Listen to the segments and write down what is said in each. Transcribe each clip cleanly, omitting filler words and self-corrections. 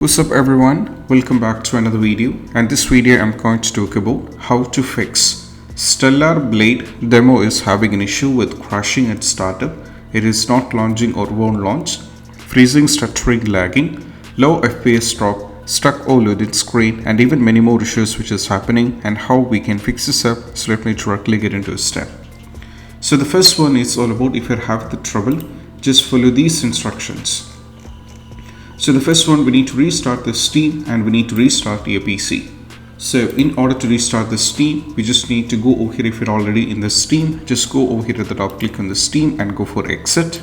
What's up everyone, welcome back to another video, and this video I'm going to talk about how to fix Stellar Blade demo is having an issue with crashing at startup. It is not launching or won't launch, freezing, stuttering, lagging, low FPS drop, stuck OLED screen, and even many more issues which is happening and how we can fix this up. So let me directly get into a step. So the first one is all about if you have the trouble, just follow these instructions. So the first one, we need to restart the Steam and we need to restart your PC. So in order to restart the Steam, we just need to go over here. If you're already in the Steam, just go over here at the top, click on the Steam and go for exit.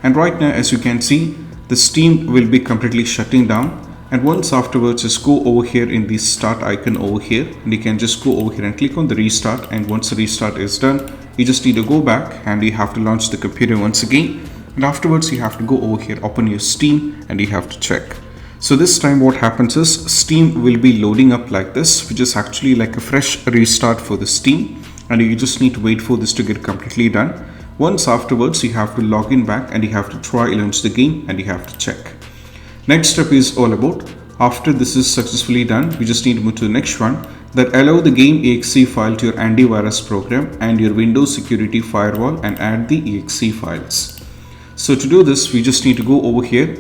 And right now, as you can see, the Steam will be completely shutting down. And once afterwards, just go over here in the start icon over here, and you can just go over here and click on the restart. And once the restart is done, you just need to go back and you have to launch the computer once again. And afterwards you have to go over here, open your Steam, and you have to check. So this time what happens is Steam will be loading up like this, which is actually like a fresh restart for the Steam, and you just need to wait for this to get completely done. Once afterwards you have to log in back and you have to try launch the game and you have to check. Next step is all about, after this is successfully done, we just need to move to the next one, that allow the game exe file to your antivirus program and your Windows Security Firewall and add the exe files. So to do this, we just need to go over here,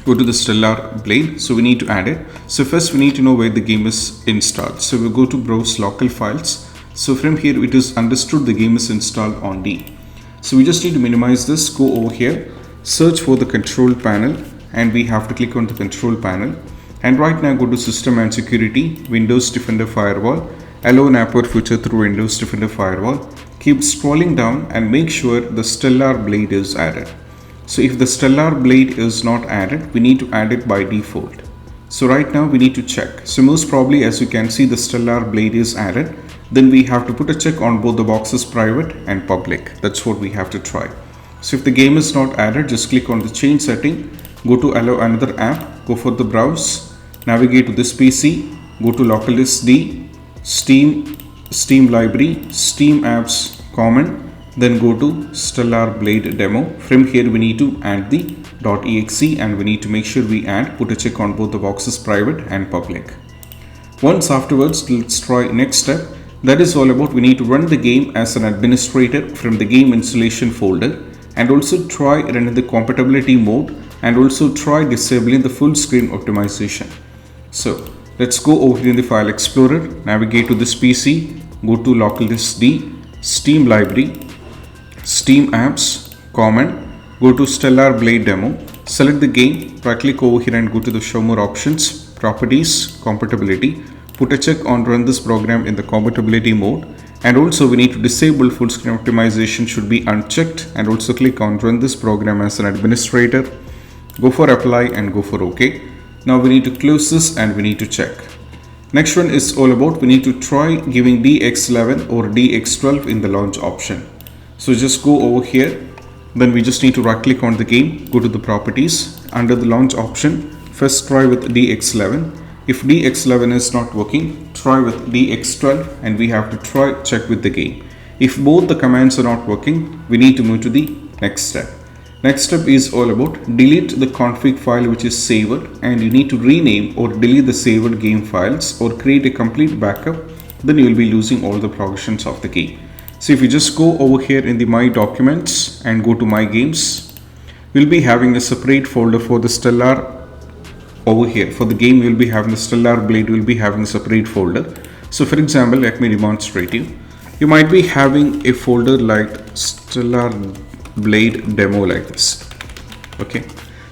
go to the Stellar Blade. So we need to add it. So first we need to know where the game is installed. So we'll go to browse local files. So from here it is understood the game is installed on D. So we just need to minimize this, go over here, search for the control panel, and we have to click on the control panel. And right now go to System and Security, Windows Defender Firewall, allow network feature through Windows Defender Firewall. Keep scrolling down and make sure the Stellar Blade is added. So if the Stellar Blade is not added, we need to add it by default. So right now we need to check. So most probably, as you can see, the Stellar Blade is added. Then we have to put a check on both the boxes, private and public. That's what we have to try. So if the game is not added, just click on the change setting, go to allow another app, go for the browse, navigate to this PC, go to local disk D, Steam library, Steam apps, common, then go to Stellar Blade demo. From here we need to add the .exe and we need to make sure we put a check on both the boxes, private and public. Once afterwards, let's try next step. That is all about, we need to run the game as an administrator from the game installation folder, and also try running the compatibility mode, and also try disabling the full screen optimization. So let's go over here in the file explorer, navigate to this PC, go to local disk D, Steam library, Steam apps, common, go to Stellar Blade demo, select the game, right click over here and go to the show more options, properties, compatibility, put a check on run this program in the compatibility mode, and also we need to disable full screen optimization should be unchecked, and also click on run this program as an administrator, go for apply and go for OK. Now we need to close this and we need to check. Next one is all about, we need to try giving DX11 or DX12 in the launch option. So just go over here, then we just need to right click on the game, go to the properties, under the launch option, first try with DX11. If DX11 is not working, try with DX12 and we have to check with the game. If both the commands are not working, we need to move to the next step. Next step is all about, delete the config file which is saved, and you need to rename or delete the saved game files or create a complete backup, then you will be losing all the progressions of the game. So if you just go over here in the My Documents and go to My Games, we'll be having a separate folder for the Stellar over here. For the game we'll be having the Stellar Blade, we'll be having a separate folder. So for example, let me demonstrate you. You might be having a folder like Stellar Blade demo like this. Okay,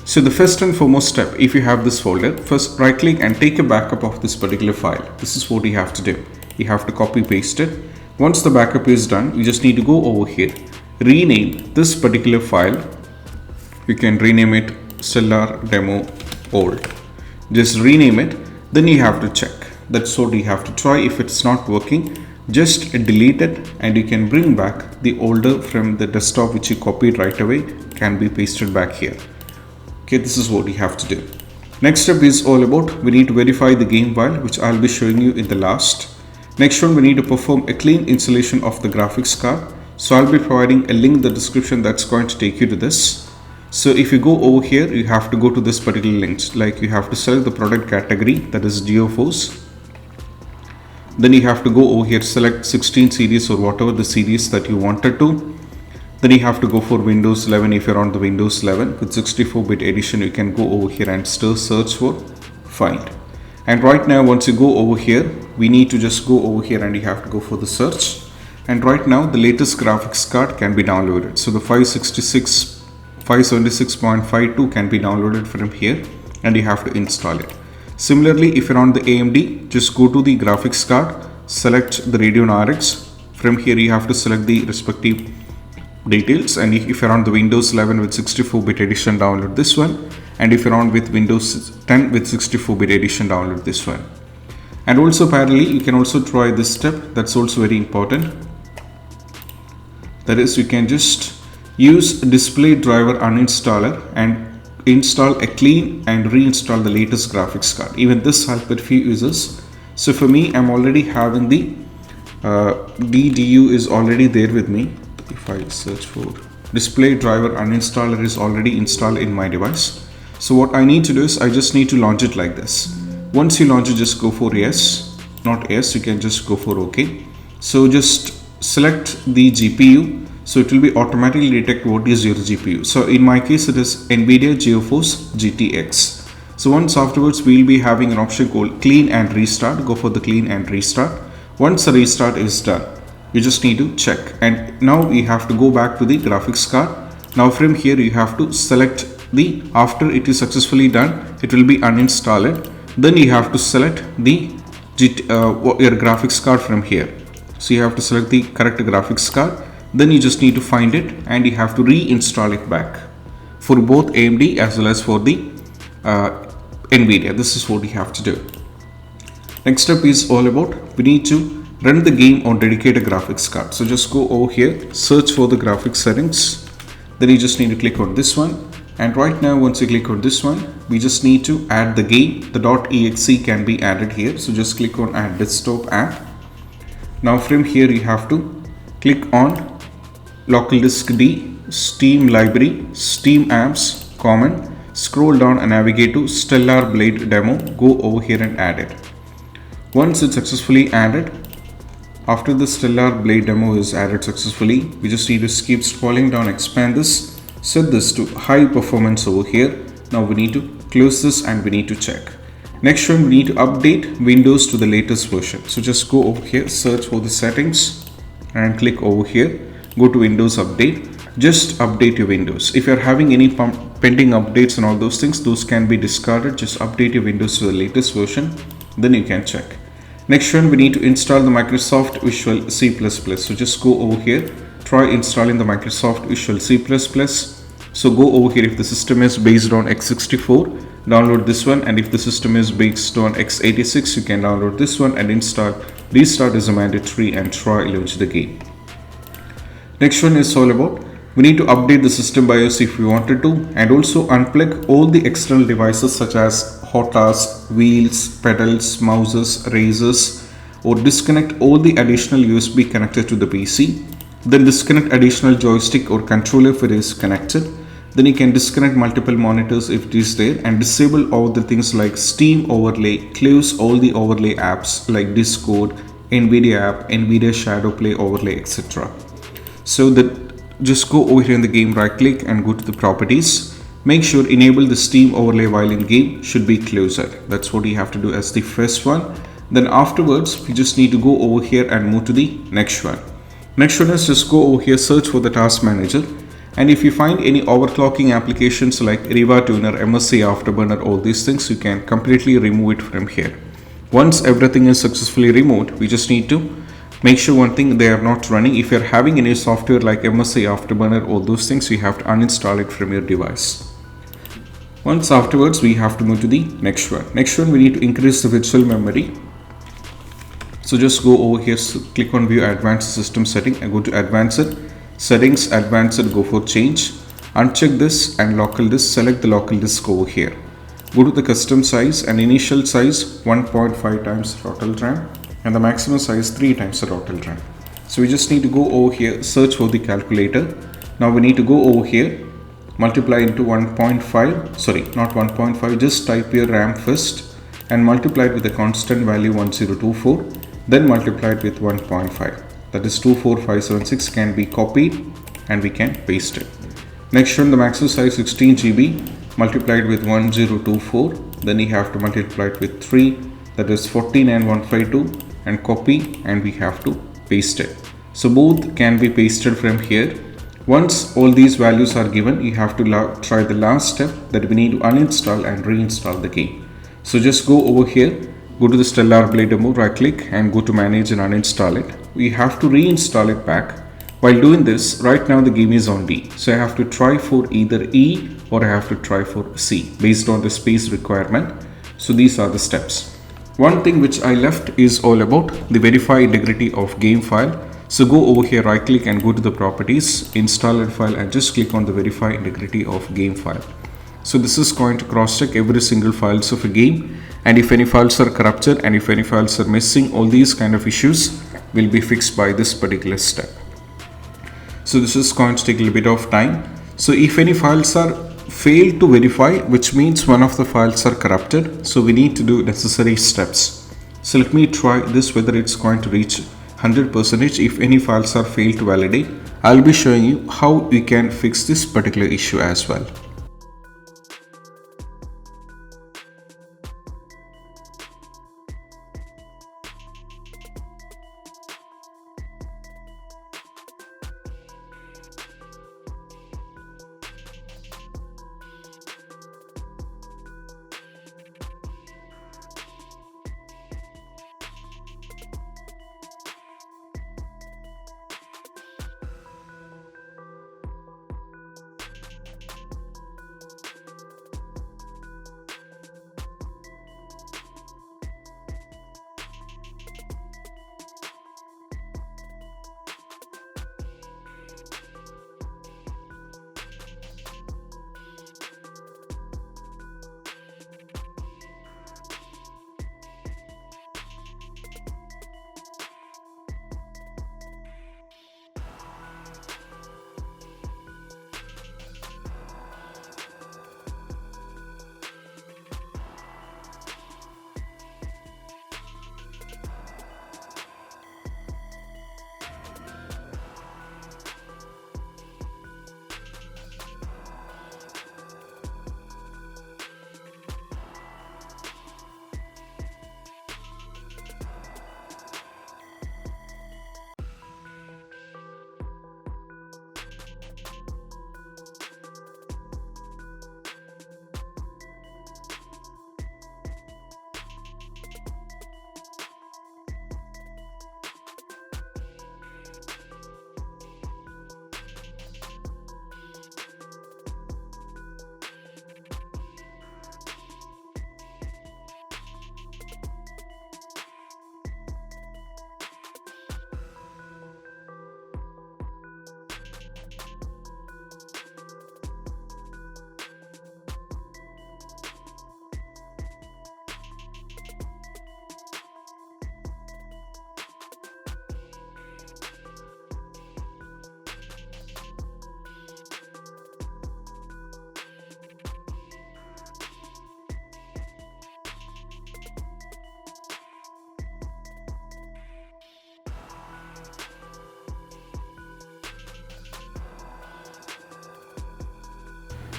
so the first and foremost step, if you have this folder, first right click and take a backup of this particular file. This is what you have to do. You have to copy paste it. Once the backup is done, you just need to go over here, rename this particular file. You can rename it Stellar Demo Old. Just rename it, then you have to check. That's what you have to try. If it's not working, just delete it and you can bring back the older from the desktop which you copied right away, can be pasted back here. Okay, this is what you have to do. Next step is all about, we need to verify the game file, which I'll be showing you in the last. Next one, we need to perform a clean installation of the graphics card. So I'll be providing a link in the description that's going to take you to this. So if you go over here, you have to go to this particular link, like you have to select the product category, that is GeoForce. Then you have to go over here, select 16 series or whatever the series that you wanted to. Then you have to go for Windows 11 if you're on the Windows 11. With 64-bit edition, you can go over here and still search for find. And right now, once you go over here, we need to just go over here and you have to go for the search. And right now, the latest graphics card can be downloaded. So the 576.52 can be downloaded from here and you have to install it. Similarly, if you're on the AMD, just go to the graphics card, select the Radeon RX. From here, you have to select the respective details, and if you're on the Windows 11 with 64-bit edition, download this one, and if you're on with Windows 10 with 64-bit edition, download this one. And also parallelly, you can also try this step, that's also very important. That is, you can just use Display Driver Uninstaller and install a clean and reinstall the latest graphics card. Even this helps with few users. So for me, I'm already having the DDU is already there with me. If I search for Display Driver Uninstaller is already installed in my device. So what I need to do is I just need to launch it like this. Once you launch it, just go for yes, not yes, you can just go for OK. So just select the GPU. So it will be automatically detect what is your GPU. So in my case, it is NVIDIA GeoForce GTX. So once afterwards, we will be having an option called clean and restart. Go for the clean and restart. Once the restart is done, you just need to check. And now we have to go back to the graphics card. Now from here, you have to select the, after it is successfully done, it will be uninstalled. Then you have to select the your graphics card from here. So you have to select the correct graphics card. Then you just need to find it and you have to reinstall it back for both AMD as well as for the NVIDIA. This is what you have to do. Next step is all about, we need to run the game on dedicated graphics card. So just go over here, search for the graphics settings. Then you just need to click on this one. And right now, once you click on this one, we just need to add the game. The .exe can be added here. So just click on add desktop app. Now from here, you have to click on local disk D, Steam library, Steam apps, common. Scroll down and navigate to Stellar Blade demo. Go over here and add it. Once it's successfully added, after the Stellar Blade demo is added successfully, we just need to keep scrolling down, expand this, set this to high performance over here. Now we need to close this and we need to check. Next one, we need to update Windows to the latest version. So just go over here, search for the settings and click over here. Go to Windows Update. Just update your Windows. If you're having any pending updates and all those things, those can be discarded. Just update your Windows to the latest version. Then you can check. Next one, we need to install the Microsoft Visual C++. So just go over here, try installing the Microsoft Visual C++. So go over here, if the system is based on x64, download this one, and if the system is based on x86, you can download this one and install. Restart is a mandatory and try launch the game. Next one is all about, we need to update the system BIOS if we wanted to, and also unplug all the external devices such as HOTAS, wheels, pedals, mouses, razors, or disconnect all the additional USB connected to the PC. Then disconnect additional joystick or controller if it is connected. Then you can disconnect multiple monitors if it is there, and disable all the things like Steam overlay, close all the overlay apps like Discord, NVIDIA app, NVIDIA Shadow Play overlay, etc. So that just go over here in the game, right click and go to the properties. Make sure enable the Steam overlay while in game should be closed. That's what you have to do as the first one. Then afterwards, we just need to go over here and move to the next one. Next one is just go over here, search for the task manager. And if you find any overclocking applications like Riva Tuner, MSC Afterburner, all these things, you can completely remove it from here. Once everything is successfully removed, we just need to make sure one thing, they are not running. If you're having any software like MSC Afterburner, all those things, you have to uninstall it from your device. Once afterwards, we have to move to the next one. Next one, we need to increase the virtual memory. So just go over here, click on view advanced system setting and go to advanced settings, advanced, go for change. Uncheck this and local disk, select the local disk over here. Go to the custom size and initial size 1.5 times total RAM and the maximum size 3 times the total RAM. So we just need to go over here, search for the calculator. Now we need to go over here, multiply into 1.5, sorry, not 1.5, just type your RAM first and multiply it with a constant value 1024, then multiply it with 1.5. That is 24576 can be copied and we can paste it. Next one, the maximum size 16 GB multiplied with 1024, then you have to multiply it with 3, that is 14152, and copy, and we have to paste it. So both can be pasted from here. Once all these values are given, you have to try the last step, that we need to uninstall and reinstall the game. So just go over here, go to the Stellar Blade demo, right click and go to manage and uninstall it. We have to reinstall it back. While doing this, right now the game is on D. So I have to try for either E or I have to try for C based on the space requirement. So these are the steps. One thing which I left is all about the verify integrity of game file. So go over here, right click and go to the properties, installed file, and just click on the verify integrity of game file. So this is going to cross check every single files of a game, and if any files are corrupted and if any files are missing, all these kind of issues will be fixed by this particular step. So this is going to take a little bit of time. So if any files are failed to verify, which means one of the files are corrupted, so we need to do necessary steps. So let me try this, whether it's going to reach 100%. If any files are failed to validate, I'll be showing you how we can fix this particular issue as well.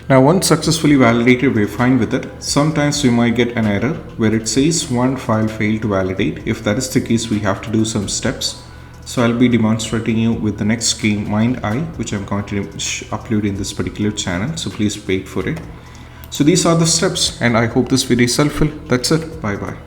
Now once successfully validated, we're fine with it. Sometimes we might get an error where it says one file failed to validate. If that is the case, we have to do some steps. So I'll be demonstrating you with the next game Mind Eye, which I'm going to upload in this particular channel. So please wait for it. So these are the steps, and I hope this video is helpful. That's it. Bye bye.